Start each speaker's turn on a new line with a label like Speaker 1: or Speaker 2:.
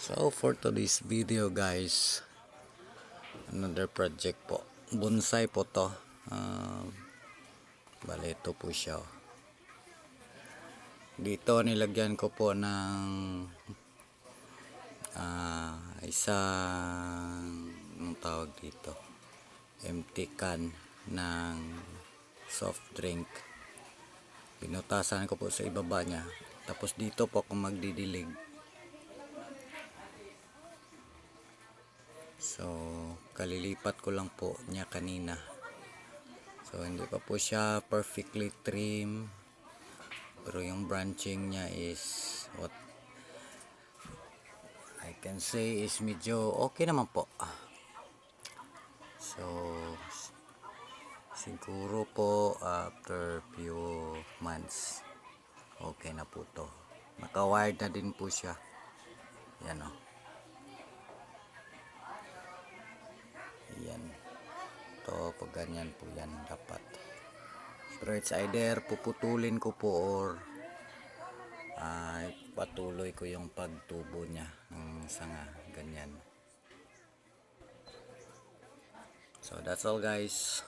Speaker 1: So for today's video guys, another project po, bonsai po to. Bale ito po siya. Dito nilagyan ko po ng isang anong tawag dito, empty can ng soft drink. Pinutasan ko po sa ibaba niya, tapos dito po ako magdidilig. So kalilipat ko lang po niya kanina, so hindi pa po siya perfectly trim, pero yung branching niya is what I can say is medyo okay naman po. So siguro po after few months okay na po to. Naka-wired na din po siya. Yan o. Yan. To pag ganyan po yan dapat. Pero it's either puputulin ko po or patuloy ko yung pagtubo niya ng sanga. Ganyan. So that's all guys.